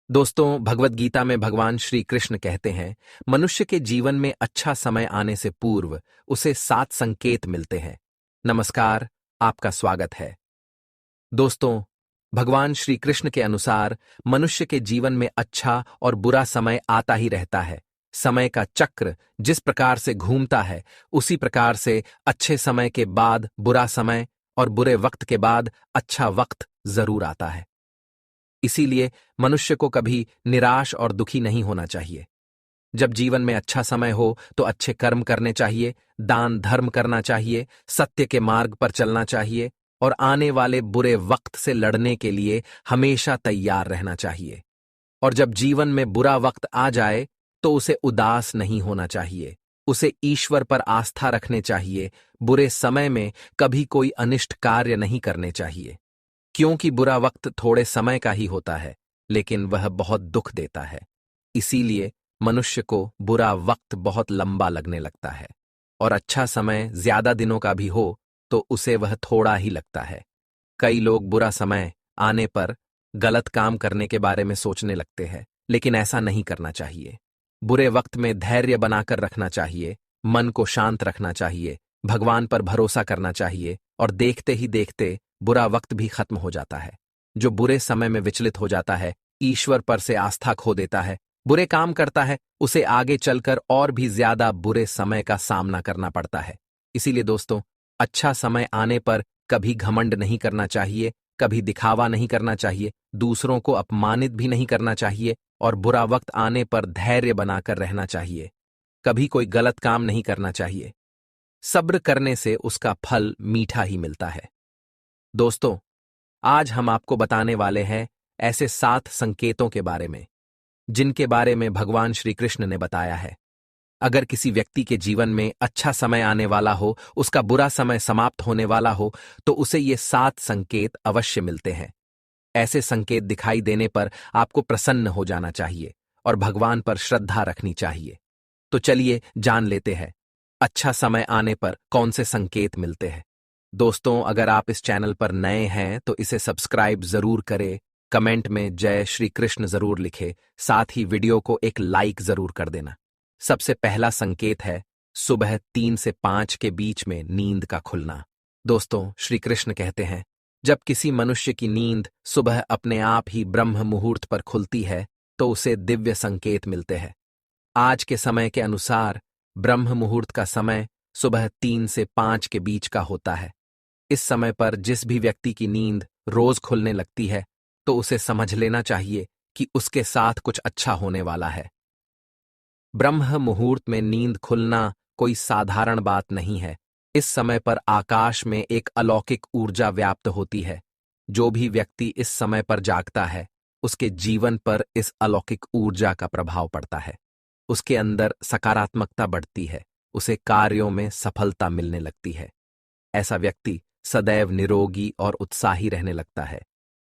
दोस्तों, भगवत गीता में भगवान श्री कृष्ण कहते हैं, मनुष्य के जीवन में अच्छा समय आने से पूर्व उसे 7 संकेत मिलते हैं। नमस्कार, आपका स्वागत है। दोस्तों, भगवान श्री कृष्ण के अनुसार मनुष्य के जीवन में अच्छा और बुरा समय आता ही रहता है। समय का चक्र जिस प्रकार से घूमता है, उसी प्रकार से अच्छे समय के बाद बुरा समय और बुरे वक्त के बाद अच्छा वक्त जरूर आता है। इसीलिए मनुष्य को कभी निराश और दुखी नहीं होना चाहिए। जब जीवन में अच्छा समय हो तो अच्छे कर्म करने चाहिए, दान धर्म करना चाहिए, सत्य के मार्ग पर चलना चाहिए और आने वाले बुरे वक्त से लड़ने के लिए हमेशा तैयार रहना चाहिए। और जब जीवन में बुरा वक्त आ जाए तो उसे उदास नहीं होना चाहिए, उसे ईश्वर पर आस्था रखने चाहिए। बुरे समय में कभी कोई अनिष्ट कार्य नहीं करने चाहिए, क्योंकि बुरा वक्त थोड़े समय का ही होता है, लेकिन वह बहुत दुख देता है। इसीलिए मनुष्य को बुरा वक्त बहुत लंबा लगने लगता है और अच्छा समय ज्यादा दिनों का भी हो तो उसे वह थोड़ा ही लगता है। कई लोग बुरा समय आने पर गलत काम करने के बारे में सोचने लगते हैं, लेकिन ऐसा नहीं करना चाहिए। बुरे वक्त में धैर्य बनाकर रखना चाहिए, मन को शांत रखना चाहिए, भगवान पर भरोसा करना चाहिए और देखते ही देखते बुरा वक्त भी खत्म हो जाता है। जो बुरे समय में विचलित हो जाता है, ईश्वर पर से आस्था खो देता है, बुरे काम करता है, उसे आगे चलकर और भी ज्यादा बुरे समय का सामना करना पड़ता है। इसीलिए दोस्तों, अच्छा समय आने पर कभी घमंड नहीं करना चाहिए, कभी दिखावा नहीं करना चाहिए, दूसरों को अपमानित भी नहीं करना चाहिए और बुरा वक्त आने पर धैर्य बनाकर रहना चाहिए। कभी कोई गलत काम नहीं करना चाहिए। सब्र करने से उसका फल मीठा ही मिलता है। दोस्तों, आज हम आपको बताने वाले हैं ऐसे 7 संकेतों के बारे में, जिनके बारे में भगवान श्री कृष्ण ने बताया है। अगर किसी व्यक्ति के जीवन में अच्छा समय आने वाला हो, उसका बुरा समय समाप्त होने वाला हो, तो उसे ये 7 संकेत अवश्य मिलते हैं। ऐसे संकेत दिखाई देने पर आपको प्रसन्न हो जाना चाहिए और भगवान पर श्रद्धा रखनी चाहिए। तो चलिए जान लेते हैं, अच्छा समय आने पर कौन से संकेत मिलते हैं। दोस्तों, अगर आप इस चैनल पर नए हैं तो इसे सब्सक्राइब जरूर करें, कमेंट में जय श्री कृष्ण जरूर लिखें, साथ ही वीडियो को एक लाइक जरूर कर देना। सबसे पहला संकेत है सुबह 3 से 5 के बीच में नींद का खुलना। दोस्तों, श्री कृष्ण कहते हैं, जब किसी मनुष्य की नींद सुबह अपने आप ही ब्रह्म मुहूर्त पर खुलती है तो उसे दिव्य संकेत मिलते हैं। आज के समय के अनुसार ब्रह्म मुहूर्त का समय सुबह 3 से 5 के बीच का होता है। इस समय पर जिस भी व्यक्ति की नींद रोज खुलने लगती है तो उसे समझ लेना चाहिए कि उसके साथ कुछ अच्छा होने वाला है। ब्रह्म मुहूर्त में नींद खुलना कोई साधारण बात नहीं है। इस समय पर आकाश में एक अलौकिक ऊर्जा व्याप्त होती है। जो भी व्यक्ति इस समय पर जागता है, उसके जीवन पर इस अलौकिक ऊर्जा का प्रभाव पड़ता है। उसके अंदर सकारात्मकता बढ़ती है, उसे कार्यों में सफलता मिलने लगती है। ऐसा व्यक्ति सदैव निरोगी और उत्साही रहने लगता है।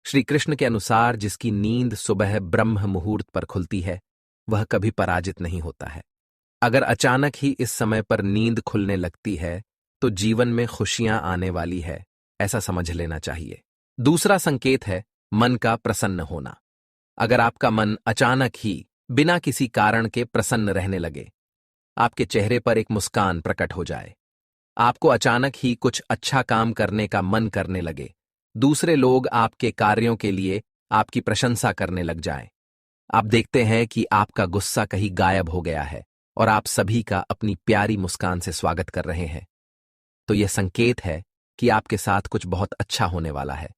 श्री कृष्ण के अनुसार जिसकी नींद सुबह ब्रह्म मुहूर्त पर खुलती है, वह कभी पराजित नहीं होता है। अगर अचानक ही इस समय पर नींद खुलने लगती है तो जीवन में खुशियां आने वाली है, ऐसा समझ लेना चाहिए। दूसरा संकेत है मन का प्रसन्न होना। अगर आपका मन अचानक ही बिना किसी कारण के प्रसन्न रहने लगे, आपके चेहरे पर एक मुस्कान प्रकट हो जाए, आपको अचानक ही कुछ अच्छा काम करने का मन करने लगे, दूसरे लोग आपके कार्यों के लिए आपकी प्रशंसा करने लग जाएं, आप देखते हैं कि आपका गुस्सा कहीं गायब हो गया है और आप सभी का अपनी प्यारी मुस्कान से स्वागत कर रहे हैं, तो यह संकेत है कि आपके साथ कुछ बहुत अच्छा होने वाला है।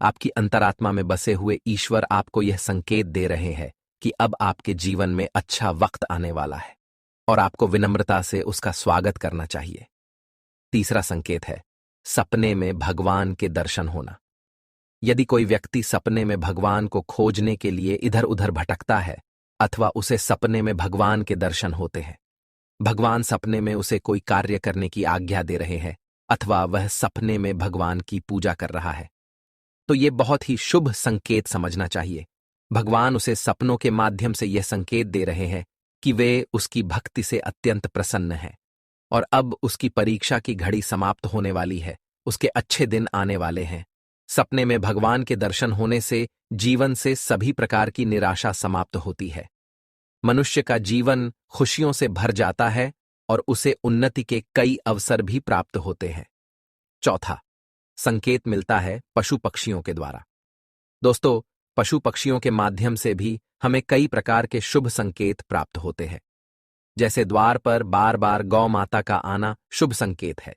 आपकी अंतरात्मा में बसे हुए ईश्वर आपको यह संकेत दे रहे हैं कि अब आपके जीवन में अच्छा वक्त आने वाला है और आपको विनम्रता से उसका स्वागत करना चाहिए। तीसरा संकेत है सपने में भगवान के दर्शन होना। यदि कोई व्यक्ति सपने में भगवान को खोजने के लिए इधर उधर भटकता है अथवा उसे सपने में भगवान के दर्शन होते हैं, भगवान सपने में उसे कोई कार्य करने की आज्ञा दे रहे हैं अथवा वह सपने में भगवान की पूजा कर रहा है, तो ये बहुत ही शुभ संकेत समझना चाहिए। भगवान उसे सपनों के माध्यम से यह संकेत दे रहे हैं कि वे उसकी भक्ति से अत्यंत प्रसन्न हैं और अब उसकी परीक्षा की घड़ी समाप्त होने वाली है, उसके अच्छे दिन आने वाले हैं। सपने में भगवान के दर्शन होने से जीवन से सभी प्रकार की निराशा समाप्त होती है। मनुष्य का जीवन खुशियों से भर जाता है और उसे उन्नति के कई अवसर भी प्राप्त होते हैं। चौथा, संकेत मिलता है पशु पक्षियों के द्वारा। दोस्तों, पशु पक्षियों के माध्यम से भी हमें कई प्रकार के शुभ संकेत प्राप्त होते हैं। जैसे द्वार पर बार बार गौ माता का आना शुभ संकेत है।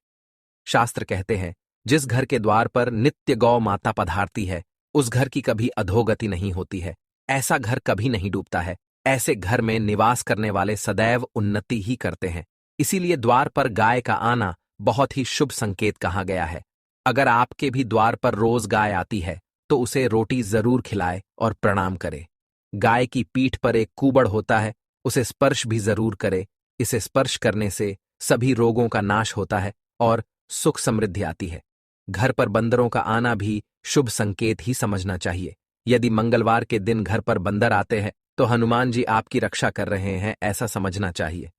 शास्त्र कहते हैं, जिस घर के द्वार पर नित्य गौ माता पधारती है, उस घर की कभी अधोगति नहीं होती है। ऐसा घर कभी नहीं डूबता है। ऐसे घर में निवास करने वाले सदैव उन्नति ही करते हैं। इसीलिए द्वार पर गाय का आना बहुत ही शुभ संकेत कहा गया है। अगर आपके भी द्वार पर रोज गाय आती है तो उसे रोटी जरूर खिलाए और प्रणाम करे। गाय की पीठ पर एक कूबड़ होता है, उसे स्पर्श भी जरूर करे। इसे स्पर्श करने से सभी रोगों का नाश होता है और सुख समृद्धि आती है। घर पर बंदरों का आना भी शुभ संकेत ही समझना चाहिए। यदि मंगलवार के दिन घर पर बंदर आते हैं तो हनुमान जी आपकी रक्षा कर रहे हैं, ऐसा समझना चाहिए।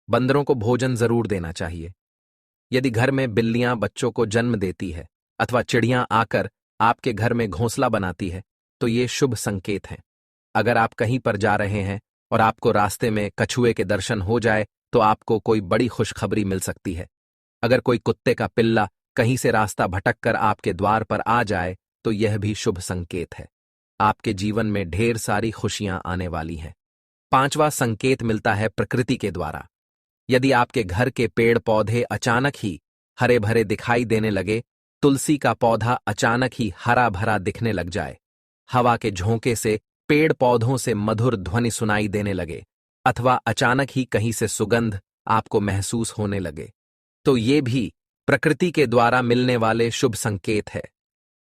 बंदरों को भोजन जरूर देना चाहिए। यदि घर में बिल्लियां बच्चों को जन्म देती है अथवा चिड़ियां आकर आपके घर में घोंसला बनाती है तो ये शुभ संकेत हैं। अगर आप कहीं पर जा रहे हैं और आपको रास्ते में कछुए के दर्शन हो जाए तो आपको कोई बड़ी खुशखबरी मिल सकती है। अगर कोई कुत्ते का पिल्ला कहीं से रास्ता भटक कर आपके द्वार पर आ जाए तो यह भी शुभ संकेत है। आपके जीवन में ढेर सारी खुशियां आने वाली हैं। पांचवा संकेत मिलता है प्रकृति के द्वारा। यदि आपके घर के पेड़ पौधे अचानक ही हरे भरे दिखाई देने लगे, तुलसी का पौधा अचानक ही हरा भरा दिखने लग जाए, हवा के झोंके से पेड़ पौधों से मधुर ध्वनि सुनाई देने लगे, अथवा अचानक ही कहीं से सुगंध आपको महसूस होने लगे, तो ये भी प्रकृति के द्वारा मिलने वाले शुभ संकेत है।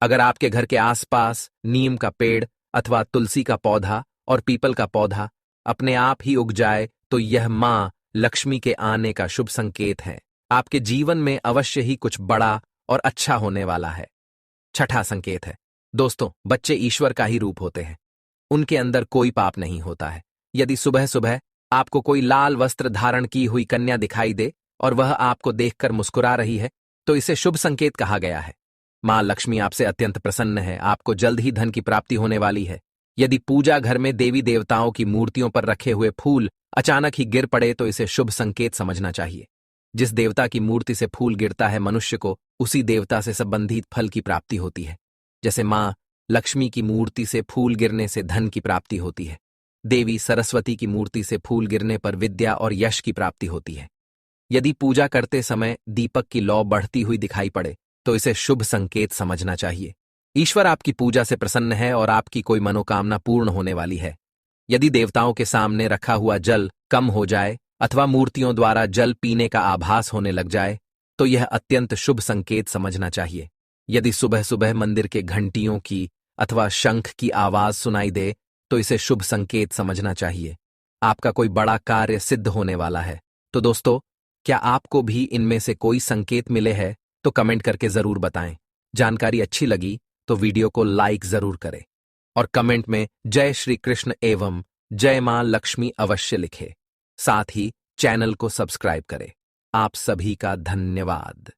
अगर आपके घर के आसपास नीम का पेड़ अथवा तुलसी का पौधा और पीपल का पौधा अपने आप ही उग जाए तो यह मां लक्ष्मी के आने का शुभ संकेत है। आपके जीवन में अवश्य ही कुछ बड़ा और अच्छा होने वाला है। छठा संकेत है, दोस्तों, बच्चे ईश्वर का ही रूप होते हैं। उनके अंदर कोई पाप नहीं होता है। यदि सुबह सुबह आपको कोई लाल वस्त्र धारण की हुई कन्या दिखाई दे और वह आपको देखकर मुस्कुरा रही है तो इसे शुभ संकेत कहा गया है। मां लक्ष्मी आपसे अत्यंत प्रसन्न है। आपको जल्द ही धन की प्राप्ति होने वाली है। यदि पूजा घर में देवी देवताओं की मूर्तियों पर रखे हुए फूल अचानक ही गिर पड़े तो इसे शुभ संकेत समझना चाहिए। जिस देवता की मूर्ति से फूल गिरता है, मनुष्य को उसी देवता से संबंधित फल की प्राप्ति होती है। जैसे मां लक्ष्मी की मूर्ति से फूल गिरने से धन की प्राप्ति होती है, देवी सरस्वती की मूर्ति से फूल गिरने पर विद्या और यश की प्राप्ति होती है। यदि पूजा करते समय दीपक की लौ बढ़ती हुई दिखाई पड़े तो इसे शुभ संकेत समझना चाहिए। ईश्वर आपकी पूजा से प्रसन्न है और आपकी कोई मनोकामना पूर्ण होने वाली है। यदि देवताओं के सामने रखा हुआ जल कम हो जाए अथवा मूर्तियों द्वारा जल पीने का आभास होने लग जाए तो यह अत्यंत शुभ संकेत समझना चाहिए। यदि सुबह सुबह मंदिर के घंटियों की अथवा शंख की आवाज सुनाई दे तो इसे शुभ संकेत समझना चाहिए। आपका कोई बड़ा कार्य सिद्ध होने वाला है। तो दोस्तों, क्या आपको भी इनमें से कोई संकेत मिले हैं तो कमेंट करके जरूर बताएं। जानकारी अच्छी लगी तो वीडियो को लाइक जरूर करें और कमेंट में जय श्री कृष्ण एवं जय मां लक्ष्मी अवश्य लिखें। साथ ही चैनल को सब्सक्राइब करें। आप सभी का धन्यवाद।